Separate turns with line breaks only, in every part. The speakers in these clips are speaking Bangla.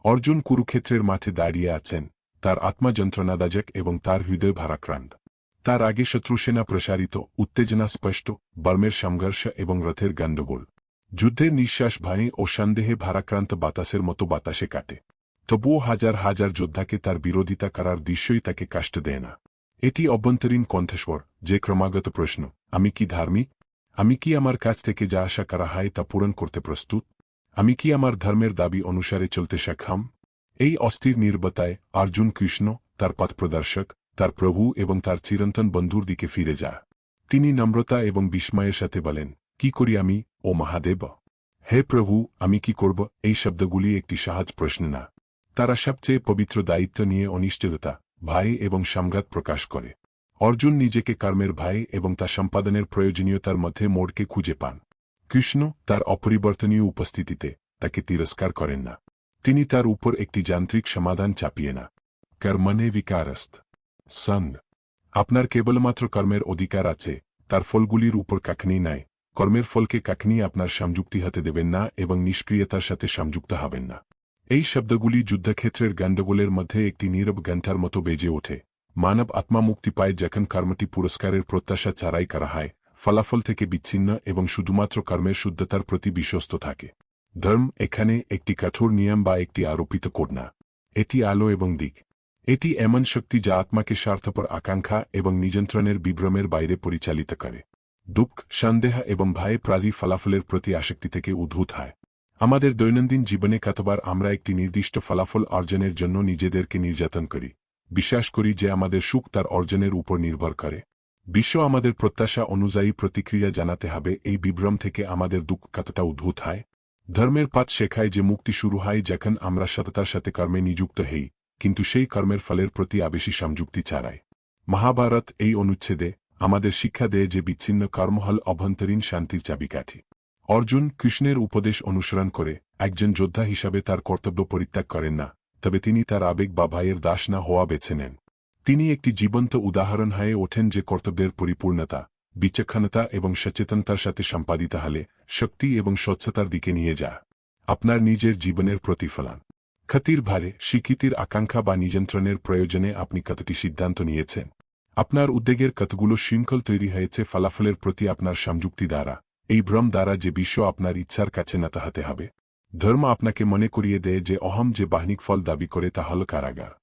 অর্জুন কুরুক্ষেত্রের মাঠে দাঁড়িয়ে আছেন, তার আত্মা যন্ত্রণাদায়ক এবং তার হৃদয় ভারাক্রান্ত। তার আগে শত্রুসেনা প্রসারিত, উত্তেজনা স্পষ্ট, বর্মের সংঘর্ষ এবং রথের গণ্ডগোল। যুদ্ধের নিঃশ্বাস ভয়ে ও সন্দেহে ভারাক্রান্ত বাতাসের মতো বাতাসে কাটে। তবুও হাজার হাজার যোদ্ধাকে তার বিরোধিতা করার দৃশ্যই তাকে কষ্ট দেয় না। এটি অভ্যন্তরীণ কণ্ঠস্বর, যে ক্রমাগত প্রশ্ন, আমি কি ধার্মিক? আমি কি আমার কাছ থেকে যা আশা করা হয় তা পূরণ করতে প্রস্তুত? আমি কি আমার ধর্মের দাবি অনুসারে চলতে সক্ষম? এই অস্থির নির্বতায় অর্জুন কৃষ্ণ, তার পথপ্রদর্শক, তার প্রভু এবং তার চিরন্তন বন্ধুর দিকে ফিরে যায়। তিনি নম্রতা এবং বিস্ময়ের সাথে বলেন, কি করি আমি, ও মহাদেব? হে প্রভু, আমি কি করব? এই শব্দগুলি একটি সহজ প্রশ্ন না। তারা সবচেয়ে পবিত্র দায়িত্ব নিয়ে অনিশ্চয়তা, ভয় এবং সংঘাত প্রকাশ করে। অর্জুন নিজেকে কর্মের ভয় এবং তা সম্পাদনের প্রয়োজনীয়তার মধ্যে মোড়কে খুঁজে পান। কৃষ্ণ তার অপরিবর্তনীয় উপস্থিতিতে তাকে তিরস্কার করেন না। তিনি তার উপর একটি যান্ত্রিক সমাধান চাপিয়ে না। কর্মণে বিকারস্ত সঙ্গ। আপনার কেবলমাত্র কর্মের অধিকার আছে, তার ফলগুলির উপর কাকনি নাই। কর্মের ফলকে কাকনি আপনার সংযুক্তি হতে দেবেন না এবং নিষ্ক্রিয়তার সাথে সংযুক্ত হবেন না। এই শব্দগুলি যুদ্ধক্ষেত্রের গণ্ডগোলের মধ্যে একটি নীরব ঘণ্টার মতো বেজে ওঠে। মানব আত্মা মুক্তি পায় যখন কর্মটি পুরস্কারের প্রত্যাশা ছাড়াই করা হয়, ফলাফল থেকে বিচ্ছিন্ন এবং শুধুমাত্র কর্মের শুদ্ধতার প্রতি বিশ্বস্ত থাকে। ধর্ম এখানে একটি কঠোর নিয়ম বা একটি আরোপিত কোড না। এটি আলো এবং দিক। এটি এমন শক্তি যা আত্মাকে স্বার্থপর আকাঙ্ক্ষা এবং নিযন্ত্রণের বিভ্রমের বাইরে পরিচালিত করে। দুঃখ, সন্দেহ এবং ভয়ে প্রায়ই ফলাফলের প্রতি আসক্তি থেকে উদ্ভূত হয়। আমাদের দৈনন্দিন জীবনে কতবার আমরা একটি নির্দিষ্ট ফলাফল অর্জনের জন্য নিজেদেরকে নির্যাতন করি, বিশ্বাস করি যে আমাদের সুখ তার অর্জনের উপর নির্ভর করে। বিশ্ব আমাদের প্রত্যাশা অনুযায়ী প্রতিক্রিয়া জানাতে হবে। এই বিভ্রম থেকে আমাদের দুঃখ কতটা উদ্ভূত হয়। ধর্মের পথ শেখায় যে মুক্তি শুরু হয় যখন আমরা সততার সাথে কর্মে নিযুক্ত হই, কিন্তু সেই কর্মের ফলের প্রতি আবেশী সংযুক্তি ছাড়াই। মহাভারত এই অনুচ্ছেদে আমাদের শিক্ষা দেয় যে বিচ্ছিন্ন কর্ম হল অভ্যন্তরীণ শান্তির চাবিকাঠি। অর্জুন কৃষ্ণের উপদেশ অনুসরণ করে একজন যোদ্ধা হিসাবে তার কর্তব্য পরিত্যাগ করেন না, তবে তিনি তার আবেগ বা ভয়ের দাস না হওয়া বেছে নেন। তিনি একটি জীবন্ত উদাহরণ হয়ে ওঠেন যে কর্তব্যের পরিপূর্ণতা, বিচক্ষণতা এবং সচেতনতার সাথে সম্পাদিত হলে শক্তি এবং স্বচ্ছতার দিকে নিয়ে যায়। আপনার নিজের জীবনের প্রতিফলন। খ্যাতির ভারে, স্বীকৃতির আকাঙ্ক্ষা বা নিযন্ত্রণের প্রয়োজনে আপনি কতটি সিদ্ধান্ত নিয়েছেন? আপনার উদ্বেগের কতগুলো শৃঙ্খল তৈরি হয়েছে ফলাফলের প্রতি আপনার সংযুক্তি দ্বারা, এই ভ্রম দ্বারা যে বিশ্ব আপনার ইচ্ছার কাছে নত হতে হবে। ধর্ম আপনাকে মনে করিয়ে দেয় যে অহম যে বাহ্যিক ফল দাবি করে তা হল কারাগার,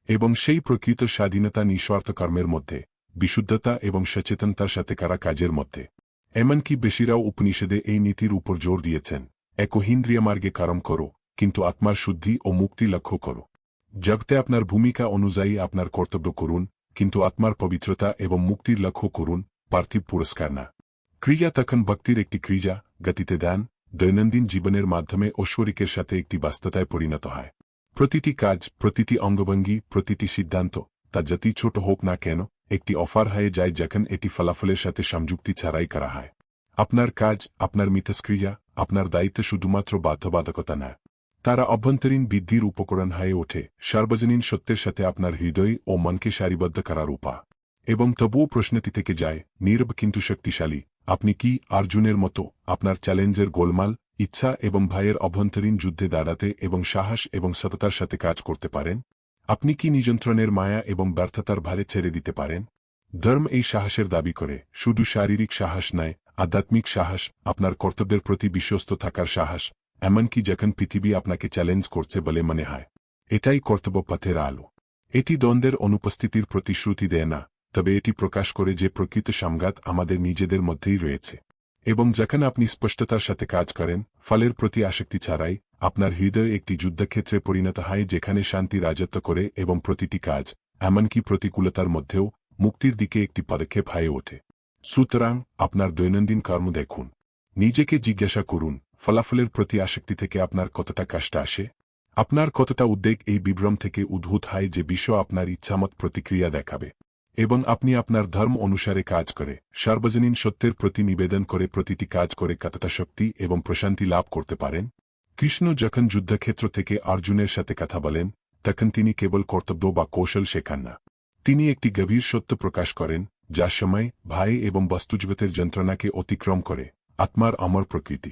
এবং সেই প্রকৃত স্বাধীনতা নিঃস্বার্থ কর্মের মধ্যে, বিশুদ্ধতা এবং সচেতনতার সাথে করা কাজের মধ্যে। এমনকি বেশিরাও উপনিষদে এই নীতির উপর জোর দিয়েছেন, একহিন্দ্রিয় মার্গে কর্ম করো, কিন্তু আত্মার শুদ্ধি ও মুক্তি লক্ষ্য করো। জগতে আপনার ভূমিকা অনুযায়ী আপনার কর্তব্য করুন, কিন্তু আত্মার পবিত্রতা এবং মুক্তির লক্ষ্য করুন, পার্থিব পুরস্কার না। ক্রিয়া তখন ভক্তির একটি ক্রিয়া, গতিতে দান, দৈনন্দিন জীবনের মাধ্যমে ঐশ্বরিকের সাথে একটি বাস্তবতায় পরিণত হয়। প্রতিটি কাজ, প্রতিটি অঙ্গভঙ্গি, প্রতিটি সিদ্ধান্ত, তা যতই ছোট হোক না কেন, একটি অফার হয়ে যায় যখন এটি ফলাফলের সাথে সংযুক্তি ছাড়াই করা হয়। আপনার কাজ, আপনার মিথস্ক্রিয়া, আপনার দায়িত্ব শুধুমাত্র বাধ্যবাধকতা না, তারা অভ্যন্তরীণ বৃদ্ধির উপকরণ হয়ে ওঠে, সার্বজনীন সত্যের সাথে আপনার হৃদয় ও মনকে সারিবদ্ধ করার উপা। এবং তবুও প্রশ্নটি থেকে যায়, নীরব কিন্তু শক্তিশালী, আপনি কি অর্জুনের মতো আপনার চ্যালেঞ্জের গোলমাল, ইচ্ছা এবং ভয়ের অভ্যন্তরীণ যুদ্ধে দাঁড়াতে এবং সাহস এবং সততার সাথে কাজ করতে পারেন? আপনি কি নিযন্ত্রণের মায়া এবং ব্যর্থতার ভারে ছেড়ে দিতে পারেন? ধর্ম এই সাহসের দাবি করে, শুধু শারীরিক সাহস নয়, আধ্যাত্মিক সাহস, আপনার কর্তব্যের প্রতি বিশ্বস্ত থাকার সাহস, এমনকি যখন পৃথিবী আপনাকে চ্যালেঞ্জ করছে বলে মনে হয়। এটাই কর্তব্য পথের আলো। এটি দ্বন্দ্বের অনুপস্থিতির প্রতিশ্রুতি দেয় না, তবে এটি প্রকাশ করে যে প্রকৃত সংঘাত আমাদের নিজেদের মধ্যেই রয়েছে। এবং যখন আপনি স্পষ্টতার সাথে কাজ করেন, ফলের প্রতি আসক্তি ছাড়াই, আপনার হৃদয় একটি যুদ্ধক্ষেত্রে পরিণত হয় যেখানে শান্তি রাজত্ব করে এবং প্রতিটি কাজ, এমনকি প্রতিকূলতার মধ্যেও, মুক্তির দিকে একটি পদক্ষেপ হয়ে ওঠে। সুতরাং আপনার দৈনন্দিন কর্ম দেখুন। নিজেকে জিজ্ঞাসা করুন, ফলাফলের প্রতি আসক্তি থেকে আপনার কতটা কষ্ট আসে? আপনার কতটা উদ্বেগ এই বিভ্রম থেকে উদ্ভূত হয় যে বিশ্ব আপনার ইচ্ছামত প্রতিক্রিয়া দেখাবে? এবং আপনি আপনার ধর্ম অনুসারে কাজ করে, সার্বজনীন সত্যের প্রতি নিবেদন করে প্রতিটি কাজ করে কতটা শক্তি এবং প্রশান্তি লাভ করতে পারেন? কৃষ্ণ যখন যুদ্ধক্ষেত্র থেকে অর্জুনের সাথে কথা বলেন, তখন তিনি কেবল কর্তব্য বা কৌশল শেখান না। তিনি একটি গভীর সত্য প্রকাশ করেন, যা সময়, ভয় এবং বস্তুজগতের যন্ত্রণাকে অতিক্রম করে, আত্মার অমর প্রকৃতি।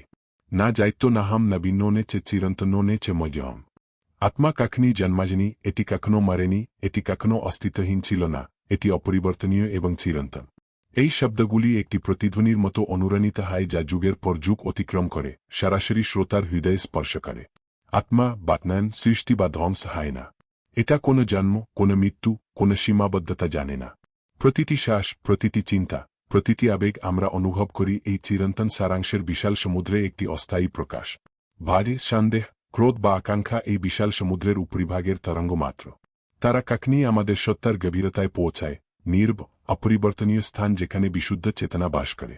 না যাইতো নাহাম নবীন্যনে চে চিরন্তন্যনে চে মজহম। আত্মা কখনই জন্মায়নি, এটি কখনো মরেনি, এটি কখনো অস্তিত্বহীন ছিল না, এটি অপরিবর্তনীয় এবং চিরন্তন। এই শব্দগুলি একটি প্রতিধ্বনির মতো অনুরণিত হয় যা যুগের পর যুগ অতিক্রম করে, সরাসরি শ্রোতার হৃদয়ে স্পর্শ করে। আত্মা বাতনায়ন, সৃষ্টি বা ধ্বংস হয় না। এটা কোনো জন্ম, কোনো মৃত্যু, কোনো সীমাবদ্ধতা জানে না। প্রতিটি শ্বাস, প্রতিটি চিন্তা, প্রতিটি আবেগ আমরা অনুভব করি এই চিরন্তন সারাংশের বিশাল সমুদ্রে একটি অস্থায়ী প্রকাশ। ভয়, সন্দেহ, ক্রোধ বা আকাঙ্ক্ষা এই বিশাল সমুদ্রের উপরিভাগের তরঙ্গ মাত্র। তারা কখনই আমাদের সত্তার গভীরতায় পৌঁছায়, নির্ব অপরিবর্তনীয় স্থান যেখানে বিশুদ্ধ চেতনা বাস করে।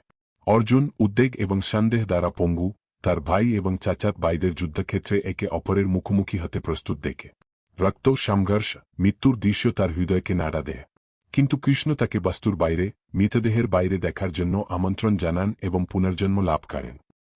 অর্জুন উদ্বেগ এবং সন্দেহ দ্বারা পঙ্গু, তার ভাই এবং চাচাত ভাইদের যুদ্ধক্ষেত্রে একে অপরের মুখোমুখি হতে প্রস্তুত দেখে। রক্ত, সংঘর্ষ, মৃত্যুর দৃশ্য তার হৃদয়কে নাড়া দেয়। কিন্তু কৃষ্ণ তাকে বাস্তুর বাইরে, মৃতদেহের বাইরে দেখার জন্য আমন্ত্রণ জানান এবং পুনর্জন্ম লাভ করেন।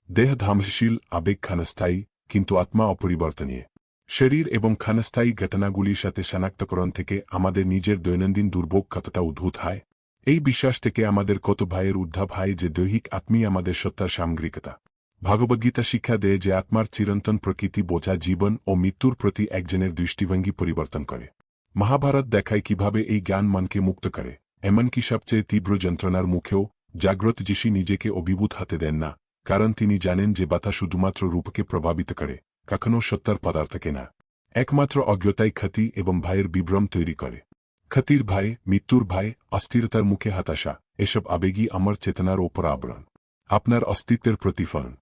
দেহ ধ্বংসশীল, আবেগ ক্ষণস্থায়ী, কিন্তু আত্মা অপরিবর্তনীয়। শরীর এবং ক্ষণস্থায়ী ঘটনাগুলির সাথে শনাক্তকরণ থেকে আমাদের নিজের দৈনন্দিন দুর্ভোগ কতটা উদ্ভূত হয়। এই বিশ্বাস থেকে আমাদের কত ভয়ের উদ্ধাব হয় যে দৈহিক আত্মী আমাদের সত্তার সামগ্রিকতা। ভগবদ্গীতা শিক্ষা দেয় যে আত্মার চিরন্তন প্রকৃতি বোঝা জীবন ও মৃত্যুর প্রতি একজনের দৃষ্টিভঙ্গি পরিবর্তন করে। মহাভারত দেখায় কিভাবে এই জ্ঞান মনকে মুক্ত করে, এমনকি সবচেয়ে তীব্র যন্ত্রণার মুখেও জাগ্রত ঋষি নিজেকে অভিভূত হতে দেন না, কারণ তিনি জানেন যে বাধা শুধুমাত্র রূপকে প্রভাবিত করে, কখনও সত্তার পদার্থকে না। একমাত্র অজ্ঞতাই ক্ষতি এবং ভয়ের বিভ্রম তৈরি করে। ক্ষতির ভয়, মৃত্যুর ভয়, অস্থিরতার মুখে হতাশা, এসব আবেগই আমার চেতনার ওপর আবরণ। আপনার অস্তিত্বের প্রতিফলন।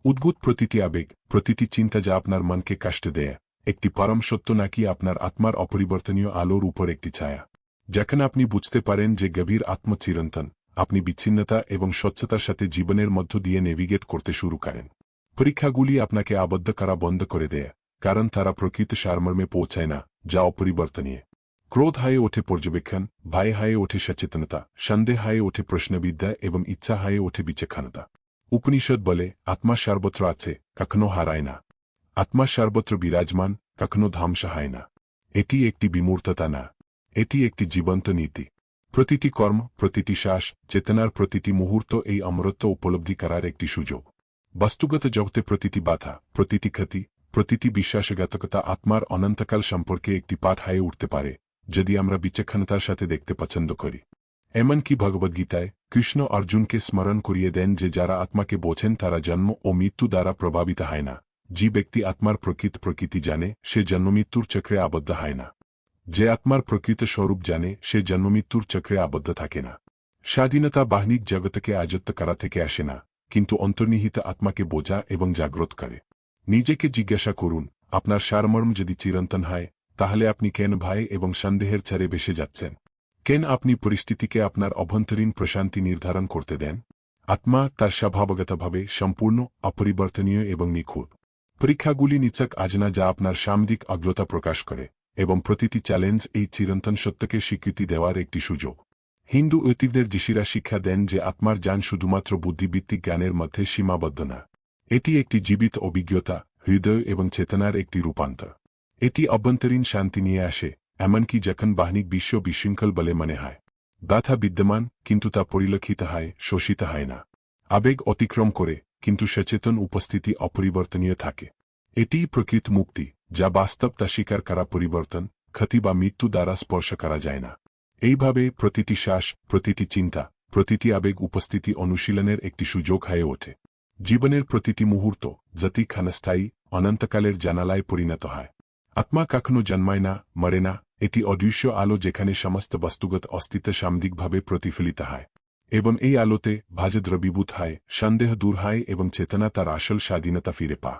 উদ্ভূত প্রতিটি আবেগ, প্রতিটি চিন্তা যা আপনার মনকে কষ্ট দেয়, একটি পরম সত্য নাকি আপনার আত্মার অপরিবর্তনীয় আলোর উপর একটি ছায়া। যখন আপনি বুঝতে পারেন যে গভীর আত্মচিরন্তন, আপনি বিচ্ছিন্নতা এবং স্বচ্ছতার সাথে জীবনের মধ্য দিয়ে নেভিগেট করতে শুরু করেন। পরীক্ষাগুলি আপনাকে আবদ্ধ করা বন্ধ করে দেয়, কারণ তারা প্রকৃত সারমর্মে পৌঁছায় না, যা অপরিবর্তনীয়। ক্রোধ হয়ে ওঠে পর্যবেক্ষণ, ভয় হয়ে ওঠে সচেতনতা, সন্দেহ হয়ে ওঠে প্রশ্নবিদ্যা এবং ইচ্ছা হয়ে ওঠে বিচক্ষণতা। উপনিষদ বলে, আত্মা সর্বত্র আছে, কখনো হারায় না। আত্মা সর্বত্র বিরাজমান, কখনো ধ্বংস হয় না। এটি একটি বিমূর্ততা না, এটি একটি জীবন্ত নীতি। প্রতিটি কর্ম, প্রতিটি শ্বাস, চেতনার প্রতিটি মুহূর্ত এই অমরত্ব উপলব্ধি করার একটি সুযোগ। বাস্তুগত জগতে প্রতিটি বাধা, প্রতিটি ক্ষতি, প্রতিটি বিশ্বাসঘাতকতা আত্মার অনন্তকাল সম্পর্কে একটি পাঠ হয়ে উঠতে পারে, যদি আমরা বিচক্ষণতার সাথে দেখতে পছন্দ করি। এমনকি ভগবদ্গীতায় কৃষ্ণ অর্জুনকে স্মরণ করিয়ে দেন যে যারা আত্মাকে বোঝেন তারা জন্ম ও মৃত্যু দ্বারা প্রভাবিত হয় না। যে ব্যক্তি আত্মার প্রকৃতি জানে সে জন্মমৃত্যুর চক্রে আবদ্ধ হয় না। যে আত্মার প্রকৃত স্বরূপ জানে সে জন্মমৃত্যুর চক্রে আবদ্ধ থাকে না। স্বাধীনতা বাহ্যিক জগৎকে আয়ত্ত করা থেকে আসে না, কিন্তু অন্তর্নিহিত আত্মাকে বোঝা এবং জাগ্রত করে। নিজেকে জিজ্ঞাসা করুন, আপনার সারমর্ম যদি চিরন্তন হয়, তাহলে আপনি কেন ভয় এবং সন্দেহের ছাড়ে ভেসে যাচ্ছেন? কেন আপনি পরিস্থিতিকে আপনার অভ্যন্তরীণ প্রশান্তি নির্ধারণ করতে দেন? আত্মা তার স্বভাবগতভাবে সম্পূর্ণ, অপরিবর্তনীয় এবং নিখুঁত। পরীক্ষাগুলি নিছক আজনা যা আপনার সাময়িক অজ্ঞতা প্রকাশ করে, এবং প্রতিটি চ্যালেঞ্জ এই চিরন্তন সত্যকে স্বীকৃতি দেওয়ার একটি সুযোগ। হিন্দু ঐতিহ্যের ঋষিরা শিক্ষা দেন যে আত্মার জ্ঞান শুধুমাত্র বুদ্ধিভিত্তিক জ্ঞানের মধ্যে সীমাবদ্ধ না। এটি একটি জীবিত অভিজ্ঞতা, হৃদয় এবং চেতনার একটি রূপান্তর। এটি অভ্যন্তরীণ শান্তি নিয়ে আসে, এমনকি যখন বাহ্যিক বিশ্ব বিশৃঙ্খল বলে মনে হয়। ব্যথা বিদ্যমান, কিন্তু তা পরিলক্ষিত হয়, শোষিত হয় না। আবেগ অতিক্রম করে, কিন্তু সচেতন উপস্থিতি অপরিবর্তনীয় থাকে। এটিই প্রকৃত মুক্তি, যা বাস্তব তা স্বীকার করা পরিবর্তন, ক্ষতি বা মৃত্যু দ্বারা স্পর্শ করা যায় না। এইভাবে প্রতিটি শ্বাস, প্রতিটি চিন্তা, প্রতিটি আবেগ উপস্থিতি অনুশীলনের একটি সুযোগ হয়ে ওঠে। জীবনের প্রতিটি মুহূর্ত, জাতি ক্ষণস্থায়ী, অনন্তকালের জানালায় পরিণত হয়। আত্মা কখনো জন্মায় না, মরে না, এটি অদৃশ্য আলো যেখানে সমস্ত বস্তুগত অস্তিত্ব সাময়িকভাবে প্রতিফলিত হয়। এবং এই আলোতে ভাজ দ্রবীভূত হয়, সন্দেহ দূর হয় এবং চেতনা তার আসল স্বাধীনতা ফিরে পা।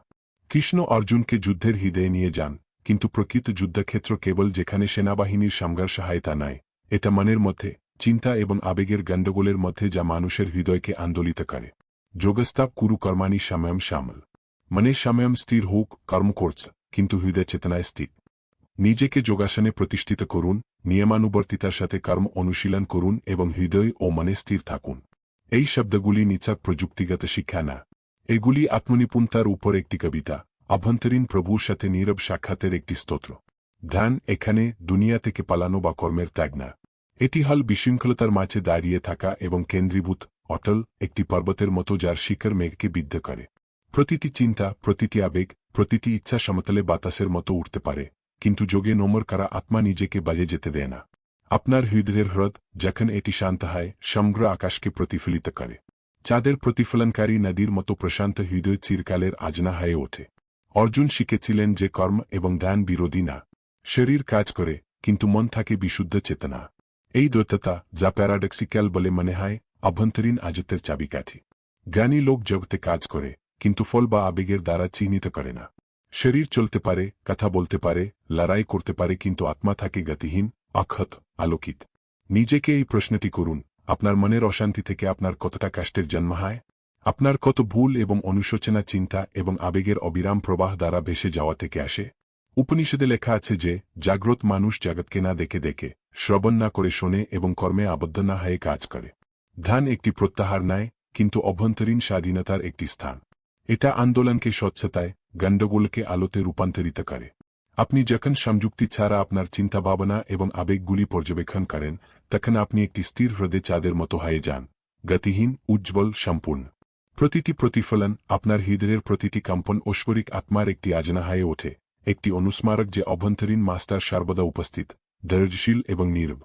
কৃষ্ণ অর্জুনকে যুদ্ধের হৃদয়ে নিয়ে যান, কিন্তু প্রকৃত যুদ্ধক্ষেত্র কেবল যেখানে সেনাবাহিনীর সংঘর্ষ হয় তা নয়, এটা মনের মধ্যে, চিন্তা এবং আবেগের গণ্ডগোলের মধ্যে যা মানুষের হৃদয়কে আন্দোলিত করে। যোগস্তাপ কুরু কর্মাণি সময়ম শ্যামল। মনে সময়ম স্থির হোক, কর্ম করছে, কিন্তু হৃদয় চেতনায় স্থির। নিজেকে যোগাসনে প্রতিষ্ঠিত করুন, নিয়মানুবর্তিতার সাথে কর্ম অনুশীলন করুন এবং হৃদয় ও মনে স্থির থাকুন। এই শব্দগুলি নিছক প্রযুক্তিগত শিক্ষা না, এগুলি আত্মনিপুণতার উপর একটি কবিতা, অভ্যন্তরীণ প্রভুর সাথে নীরব সাক্ষাতের একটি স্তোত্র। ধ্যান এখানে দুনিয়া থেকে পালানো বা কর্মের ত্যাগ না। এটি হল বিশৃঙ্খলতার মাঝে দাঁড়িয়ে থাকা এবং কেন্দ্রীভূত, অটল, একটি পর্বতের মতো যার শিখর মেঘকে বিদ্ধ করে। প্রতিটি চিন্তা, প্রতিটি আবেগ, প্রতিটি ইচ্ছা সমতলে বাতাসের মতো উঠতে পারে, কিন্তু যোগে নমর করা আত্মা নিজেকে বাজে যেতে দেয় না। আপনার হৃদয়ের হ্রদ যখন এটি শান্ত হয়, সমগ্র আকাশকে প্রতিফলিত করে। চাঁদের প্রতিফলনকারী নদীর মতো প্রশান্ত হৃদয় চিরকালের আজনা হয়ে ওঠে। অর্জুন শিখেছিলেন যে কর্ম এবং ধ্যান বিরোধী না। শরীর কাজ করে, কিন্তু মন থাকে বিশুদ্ধ চেতনা। এই দ্বৈততা, যা প্যারাডক্সিক্যাল বলে মনে হয়, অভ্যন্তরীণ আজতের চাবিকাঠি। জ্ঞানী লোক জগতে কাজ করে, কিন্তু ফল বা আবেগের দ্বারা চিহ্নিত করে না। শরীর চলতে পারে, কথা বলতে পারে, লড়াই করতে পারে, কিন্তু আত্মা থাকে গতিহীন, অক্ষত, আলোকিত। নিজেকে এই প্রশ্নটি করুন, আপনার মনের অশান্তি থেকে আপনার কতটা কষ্টের জন্ম হয়? আপনার কত ভুল এবং অনুশোচনা চিন্তা এবং আবেগের অবিরাম প্রবাহ দ্বারা ভেসে যাওয়া থেকে আসে? উপনিষদে লেখা আছে যে, জাগ্রত মানুষ জগৎকে না দেখে দেখে, শ্রবণ না করে শোনে এবং কর্মে আবদ্ধ না হয়ে কাজ করে। ধ্যান একটি প্রত্যাহার নয়, কিন্তু অভ্যন্তরীণ স্বাধীনতার একটি স্থান। এটা আন্দোলনকে স্বচ্ছতায়, গণ্ডগোলকে আলোতে রূপান্তরিত করে। আপনি যখন সংযুক্তি ছাড়া আপনার চিন্তাভাবনা এবং আবেগগুলি পর্যবেক্ষণ করেন, তখন আপনি একটি স্থির হ্রদে চাঁদের মতো হয়ে যান, গতিহীন, উজ্জ্বল, সম্পূর্ণ। প্রতিটি প্রতিফলন, আপনার হৃদয়ের প্রতিটি কম্পন ঐশ্বরিক আত্মার একটি আজনা হয়ে ওঠে, একটি অনুস্মারক যে অভ্যন্তরীণ মাস্টার সর্বদা উপস্থিত, ধৈর্যশীল এবং নীরব।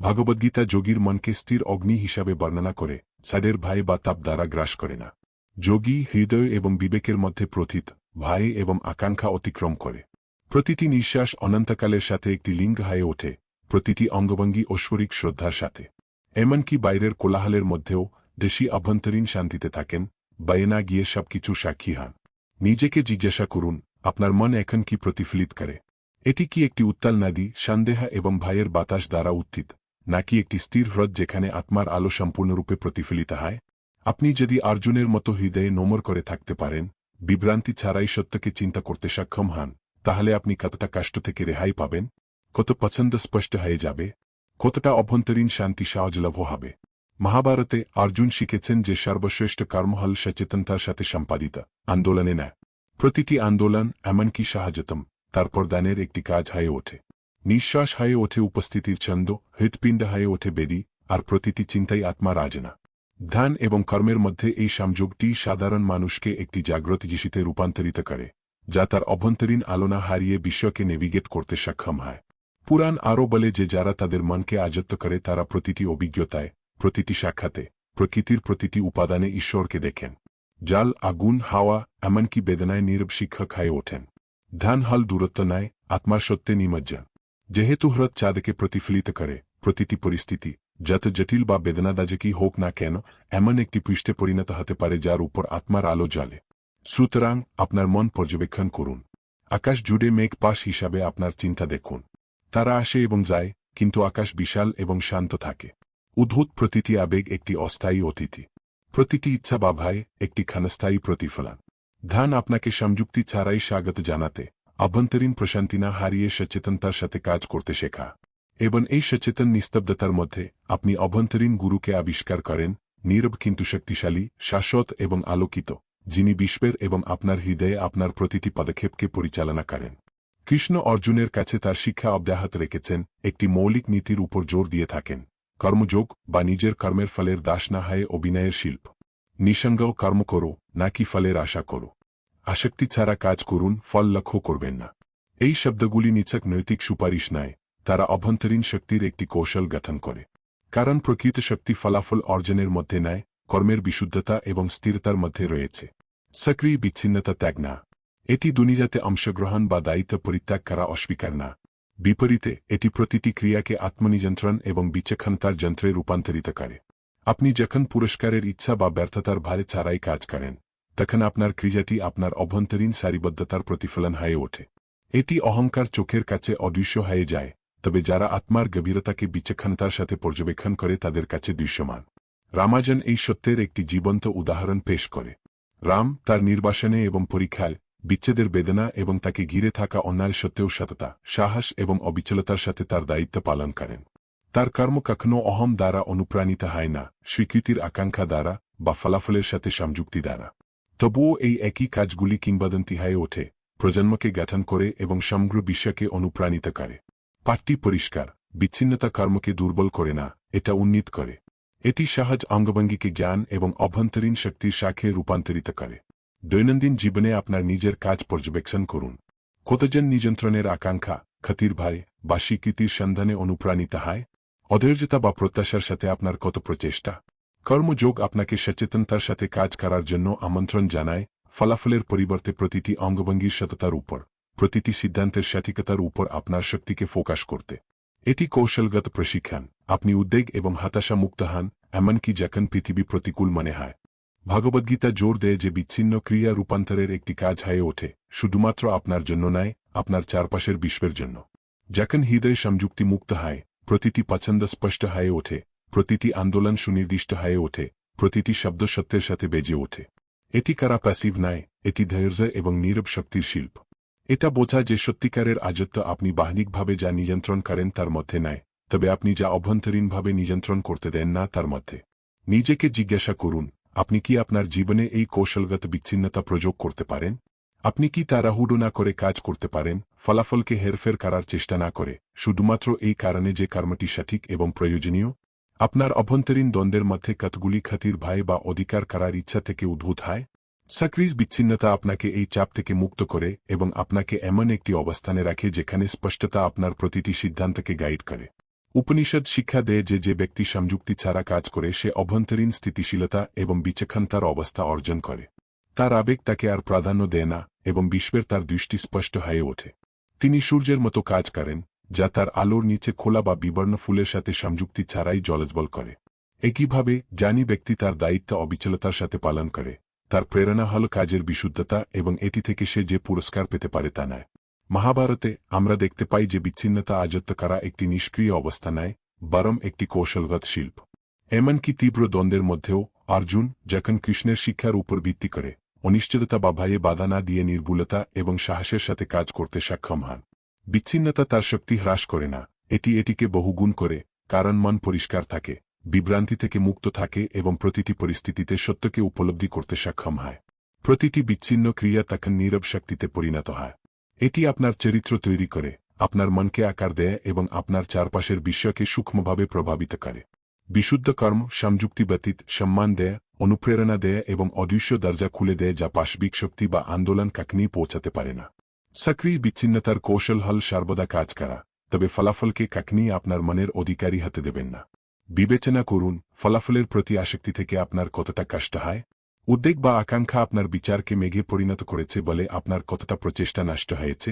ভগবদ্গীতা যোগীর মনকে স্থির অগ্নি হিসাবে বর্ণনা করে, ছাদের ভয় বা তাপ দ্বারা গ্রাস করে না। যোগী হৃদয় এবং বিবেকের মধ্যে প্রথিত, ভয় এবং আকাঙ্ক্ষা অতিক্রম করে। প্রতিটি নিঃশ্বাস অনন্তকালের সাথে একটি লিঙ্গ হয়ে ওঠে, প্রতিটি অঙ্গভঙ্গি ঐশ্বরিক শ্রদ্ধার সাথে। এমনকি বাইরের কোলাহলের মধ্যেও দেশি অভ্যন্তরীণ শান্তিতে থাকেন, বাইরে না গিয়ে সবকিছু সাক্ষী হন। নিজেকে জিজ্ঞাসা করুন, আপনার মন এখন কি প্রতিফলিত করে? এটি কি একটি উত্তাল নদী, সন্দেহ এবং ভয়ের বাতাস দ্বারা উত্থিত, নাকি একটি স্থির হ্রদ যেখানে আত্মার আলো সম্পূর্ণরূপে প্রতিফলিত হয়? আপনি যদি অর্জুনের মতো হৃদয়ে নমর করে থাকতে পারেন, বিভ্রান্তি ছাড়াই সত্যকে চিন্তা করতে সক্ষম হন, তাহলে আপনি কতটা কষ্ট থেকে রেহাই পাবেন? কত পছন্দ স্পষ্ট হয়ে যাবে? কতটা অভ্যন্তরীণ শান্তি সহজলভ্য হবে? মহাভারতে অর্জুন শিখেছেন যে সর্বশ্রেষ্ঠ কর্ম হল সচেতনতার সাথে সম্পাদিত আন্দোলনে না। প্রতিটি আন্দোলন, এমনকি সহজতম, তারপর দানের একটি কাজ হয়ে ওঠে। নিঃশ্বাস হয়ে ওঠে উপস্থিতির ছন্দ, হৃৎপিণ্ড হয়ে ওঠে বেদী, আর প্রতিটি চিন্তাই আত্মার আজনা। ধ্যান এবং কর্মের মধ্যে এই সংযোগটি সাধারণ মানুষকে একটি জাগ্রত জিশিতে রূপান্তরিত করে, যা তার অভ্যন্তরীণ আলোনা হারিয়ে বিশ্বকে নেভিগেট করতে সক্ষম হয়। পুরাণ আরও বলে যে যারা তাদের মনকে আযত্ত করে তারা প্রতিটি অভিজ্ঞতায়, প্রতিটি সাক্ষাতে, প্রকৃতির প্রতিটি উপাদানে ঈশ্বরকে দেখেন। জল, আগুন, হাওয়া, এমনকি বেদনায় নীরব শিক্ষক হয়ে ওঠেন। ধ্যান হল দূরত্ব নয়, আত্মার সত্যে নিমজ্জন। যেহেতু হ্রদ চাঁদকে প্রতিফলিত করে, প্রতিটি পরিস্থিতি, যত জটিল বা বেদনাদায়কই হোক না কেন, এমন একটি পৃষ্ঠে পরিণত হতে পারে যার উপর আত্মার আলো জ্বলে। সুতরাং আপনার মন পর্যবেক্ষণ করুন। আকাশ জুড়ে মেঘ পাশ হিসাবে আপনার চিন্তা দেখুন। তারা আসে এবং যায়, কিন্তু আকাশ বিশাল এবং শান্ত থাকে। উদ্ভূত প্রতিটি আবেগ একটি অস্থায়ী অতিথি। প্রতিটি ইচ্ছা বা ভয় একটি ক্ষণস্থায়ী প্রতিফলন। ধ্যান আপনাকে সংযুক্তি ছাড়াই স্বাগত জানাতে, অভ্যন্তরীণ প্রশান্তি না হারিয়ে সচেতনতার সাথে কাজ করতে শেখা। এবং এই সচেতন নিস্তব্ধতার মধ্যে আপনি অভ্যন্তরীণ গুরুকে আবিষ্কার করেন, নীরব কিন্তু শক্তিশালী, শাশ্বত এবং আলোকিত, যিনি বিশ্বের এবং আপনার হৃদয়ে আপনার প্রতিটি পদক্ষেপকে পরিচালনা করেন। কৃষ্ণ অর্জুনের কাছে তার শিক্ষা অব্যাহত রেখেছেন, একটি মৌলিক নীতির উপর জোর দিয়ে থাকেন, কর্মযোগ বা নিজের কর্মের ফলের দাস না হয়ে অভিনয়ের শিল্প। নিঃসঙ্গ কর্ম করো, নাকি ফলের আশা করো। আসক্তি ছাড়া কাজ করুন, ফল লক্ষ্য করবেন না। এই শব্দগুলি নিছক নৈতিক সুপারিশ নয়, তারা অভ্যন্তরীণ শক্তির একটি কৌশল গঠন করে। কারণ প্রকৃত শক্তি ফলাফল অর্জনের মধ্যে নয়, কর্মের বিশুদ্ধতা এবং স্থিরতার মধ্যে রয়েছে। সক্রিয় বিচ্ছিন্নতা ত্যাগ না। এটি দুনিয়াতে অংশগ্রহণ বা দায়িত্ব পরিত্যাগ করা অস্বীকার না। বিপরীতে, এটি প্রতিটি ক্রিয়াকে আত্মনিয়ন্ত্রণ এবং বিচক্ষণতার যন্ত্রে রূপান্তরিত করে। আপনি যখন পুরস্কারের ইচ্ছা বা ব্যর্থতার ভারে ছাড়াই কাজ করেন, তখন আপনার ক্রিয়াটি আপনার অভ্যন্তরীণ সারিবদ্ধতার প্রতিফলন হয়ে ওঠে। এটি অহংকার চোখের কাছে অদৃশ্য হয়ে যায়, তবে যারা আত্মার গভীরতাকে বিচক্ষণতার সাথে পর্যবেক্ষণ করে তাদের কাছে দৃশ্যমান। রামায়ণ এই সত্যের একটি জীবন্ত উদাহরণ পেশ করে। রাম তার নির্বাসনে এবং পরীক্ষায়, বিচ্ছেদের বেদনা এবং তাকে ঘিরে থাকা অন্যায় সত্ত্বেও সততা, সাহস এবং অবিচলতার সাথে তার দায়িত্ব পালন করেন। তার কর্ম কখনও অহম দ্বারা অনুপ্রাণিত হয় না, স্বীকৃতির আকাঙ্ক্ষা দ্বারা বা ফলাফলের সাথে সংযুক্তি দ্বারা। তবুও এই একই কাজগুলি কিংবদন্তি হয়ে ওঠে, প্রজন্মকে গঠন করে এবং সমগ্র বিশ্বকে অনুপ্রাণিত করে। পাঠটি পরিষ্কার, বিচ্ছিন্নতা কর্মকে দুর্বল করে না, এটা উন্নীত করে। এটি সহজ অঙ্গভঙ্গিকে জ্ঞান এবং অভ্যন্তরীণ শক্তির শাখে রূপান্তরিত করে। দৈনন্দিন জীবনে আপনার নিজের কাজ পর্যবেক্ষণ করুন। কতজন নিযন্ত্রণের আকাঙ্ক্ষা, ক্ষতির ভয় বা স্বীকৃতির সন্ধানে অনুপ্রাণিত হয়? অধৈর্যতা বা প্রত্যাশার সাথে আপনার কত প্রচেষ্টা? কর্মযোগ আপনাকে সচেতনতার সাথে কাজ করার জন্য আমন্ত্রণ জানায়, ফলাফলের পরিবর্তে প্রতিটি অঙ্গভঙ্গির সততার উপর, প্রতিটি সিদ্ধান্তের সঠিকতার উপর আপনার শক্তিকে ফোকাস করতে। এটি কৌশলগত প্রশিক্ষণ। আপনি উদ্বেগ এবং হতাশা মুক্ত হন, এমনকি যখন পৃথিবী প্রতিকূল মনে হয়। ভগবদ্গীতা জোর দেয় যে বিচ্ছিন্ন ক্রিয়া রূপান্তরের একটি কাজ হয়ে ওঠে, শুধুমাত্র আপনার জন্য নয়, আপনার চারপাশের বিশ্বের জন্য। যখন হৃদয় সংযুক্তি মুক্ত হয়, প্রতিটি পছন্দ স্পষ্ট হয়ে ওঠে, প্রতিটি আন্দোলন সুনির্দিষ্ট হয়ে ওঠে, প্রতিটি শব্দ সত্যের সাথে বেজে ওঠে। এটি কারা প্যাসিভ নয়, এটি ধৈর্য এবং নীরব শক্তির শিল্প। এটা বোঝা যে সত্যিকারের আজত্ব আপনি বাহ্যিকভাবে যা নিয়ন্ত্রণ করেন তার মধ্যে নয়, তবে আপনি যা অভ্যন্তরীণভাবে নিয়ন্ত্রণ করতে দেন না তার মধ্যে। নিজেকে জিজ্ঞাসা করুন, আপনি কি আপনার জীবনে এই কৌশলগত বিচ্ছিন্নতা প্রয়োগ করতে পারেন? আপনি কি তাড়াহুড়ো না করে কাজ করতে পারেন, ফলাফলকে হেরফের করার চেষ্টা না করে, শুধুমাত্র এই কারণে যে কর্মটি সঠিক এবং প্রয়োজনীয়? আপনার অভ্যন্তরীণ দ্বন্দ্বের মধ্যে কতগুলি ক্ষতির ভয় বা অধিকার করার ইচ্ছা থেকে উদ্ভূত হয়? সক্রিয় বিচ্ছিন্নতা আপনাকে এই চাপ থেকে মুক্ত করে এবং আপনাকে এমন একটি অবস্থানে রাখে যেখানে স্পষ্টতা আপনার প্রতিটি সিদ্ধান্তকে গাইড করে। উপনিষদ শিক্ষা দেয় যে ব্যক্তি সংযুক্তি ছাড়া কাজ করে সে অভ্যন্তরীণ স্থিতিশীলতা এবং বিচক্ষণতার অবস্থা অর্জন করে। তার আবেগ তাকে আর প্রাধান্য দেয় না এবং বিশ্বের তার দৃষ্টি স্পষ্ট হয়ে ওঠে। তিনি সূর্যের মতো কাজ করেন, যা তার আলোর নিচে খোলা বা বিবর্ণ ফুলের সাথে সংযুক্তি ছাড়াই জ্বলজ্বল করে। একইভাবে জানি ব্যক্তি তার দায়িত্ব অবিচলতার সাথে পালন করে, তার প্রেরণা হল কাজের বিশুদ্ধতা এবং এটি থেকে সে যে পুরস্কার পেতে পারে তা নয়। মহাভারতে আমরা দেখতে পাই যে বিচ্ছিন্নতা আয়ত্ত করা একটি নিষ্ক্রিয় অবস্থা নয়, বরং একটি কৌশলগত শিল্প। এমনকি তীব্র দ্বন্দ্বের মধ্যেও অর্জুন যখন কৃষ্ণের শিক্ষার উপর ভিত্তি করে অনিশ্চয়তা বা ভয়ে বাধা না দিয়ে নির্ভুলতা এবং সাহসের সাথে কাজ করতে সক্ষম হন। বিচ্ছিন্নতা তার শক্তি হ্রাস করে না, এটিকে বহুগুণ করে, কারণ মন পরিষ্কার থাকে, বিভ্রান্তি থেকে মুক্ত থাকে এবং প্রতিটি পরিস্থিতিতে সত্যকে উপলব্ধি করতে সক্ষম হয়। প্রতিটি বিচ্ছিন্ন ক্রিয়া তখন নীরব শক্তিতে পরিণত হয়। এটি আপনার চরিত্র তৈরি করে, আপনার মনকে আকার দেয় এবং আপনার চারপাশের বিশ্বকে সূক্ষ্মভাবে প্রভাবিত করে। বিশুদ্ধ কর্ম সংযুক্তি ব্যতীত সম্মান দেয়, অনুপ্রেরণা দেয় এবং অদৃশ্য দরজা খুলে দেয় যা পাশবিক শক্তি বা আন্দোলন কাকনি পৌঁছাতে পারে না। সক্রিয় বিচ্ছিন্নতার কৌশল হল সর্বদা কাজ করা, তবে ফলাফলকে কাকনি আপনার মনের অধিকারী হতে দেবেন না। বিবেচনা করুন, ফলাফলের প্রতি আসক্তি থেকে আপনার কতটা কষ্ট হয়? উদ্বেগ বা আকাঙ্ক্ষা আপনার বিচারকে মেঘে পরিণত করেছে বলে আপনার কতটা প্রচেষ্টা নষ্ট হয়েছে?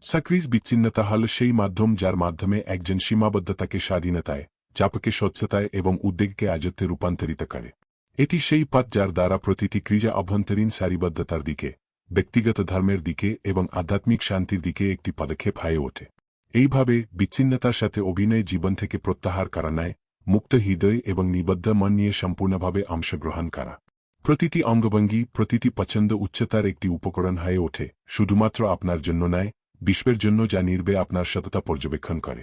সক্রিয় বিচ্ছিন্নতা হল সেই মাধ্যম যার মাধ্যমে একজন সীমাবদ্ধতাকে স্বাধীনতায়, চাপকে স্বচ্ছতায় এবং উদ্বেগকে আয়ত্তে রূপান্তরিত করে। এটি সেই পথ যার দ্বারা প্রতিটি ক্রিয়া অভ্যন্তরীণ সারিবদ্ধতার দিকে, ব্যক্তিগত ধর্মের দিকে এবং আধ্যাত্মিক শান্তির দিকে একটি পদক্ষেপ হয়ে ওঠে। এইভাবে বিচ্ছিন্নতার সাথে অভিনয় জীবন থেকে প্রত্যাহার করা নয়, মুক্ত হৃদয় এবং নিবদ্ধ মন নিয়ে সম্পূর্ণভাবে অংশগ্রহণ করা। প্রতিটি অঙ্গভঙ্গি, প্রতিটি পছন্দ উচ্চতার একটি উপকরণ হয়ে ওঠে, শুধুমাত্র আপনার জন্য নয়, বিশ্বের জন্য যা নির্বে আপনার সততা পর্যবেক্ষণ করে।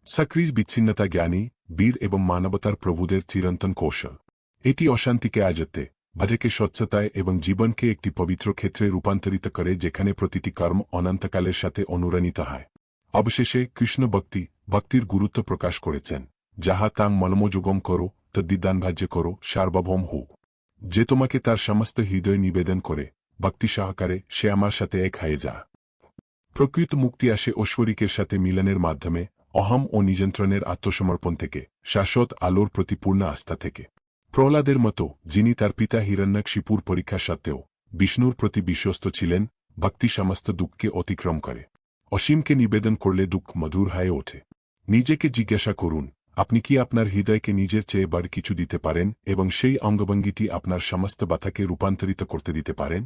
সক্রিয় বিচ্ছিন্নতা জ্ঞানী, বীর এবং মানবতার প্রভুদের চিরন্তন কৌশল। এটি অশান্তিকে আয়ত্তে, বাধাকে স্বচ্ছতায় এবং জীবনকে একটি পবিত্র ক্ষেত্রে রূপান্তরিত করে যেখানে প্রতিটি কর্ম অনন্তকালের সাথে অনুরণিত হয়। অবশেষে কৃষ্ণ ভক্তির গুরুত্ব প্রকাশ করেছেন, যাহা তাং মনমোযোগম করো তদ্বিদানভাজ্য করো সার্বভৌম হোক। যে তোমাকে তার সমস্ত হৃদয় নিবেদন করে, ভক্তি সহকারে সে আমার সাথে এক হয়ে যা। প্রকৃত মুক্তি আসে ঐশ্বরিকের সাথে মিলনের মাধ্যমে, অহম ও নিযন্ত্রণের আত্মসমর্পণ থেকে, শাশ্বত আলোর প্রতি পূর্ণ আস্থা থেকে। প্রহ্লাদের মতো, যিনি তার পিতা হিরণ্যকশিপুর পরীক্ষা সত্ত্বেও বিষ্ণুর প্রতি বিশ্বস্ত ছিলেন, ভক্তি সমস্ত দুঃখকে অতিক্রম করে। অসীমকে নিবেদন করলে দুঃখ মধুর হয়ে ওঠে। নিজেকে জিজ্ঞাসা করুন, আপনি কি আপনার হৃদয়কে নিজের চেয়ে বড় কিছু দিতে পারেন এবং সেই অঙ্গভঙ্গিটি আপনার সমস্ত ব্যথাকে রূপান্তরিত করতে দিতে পারেন?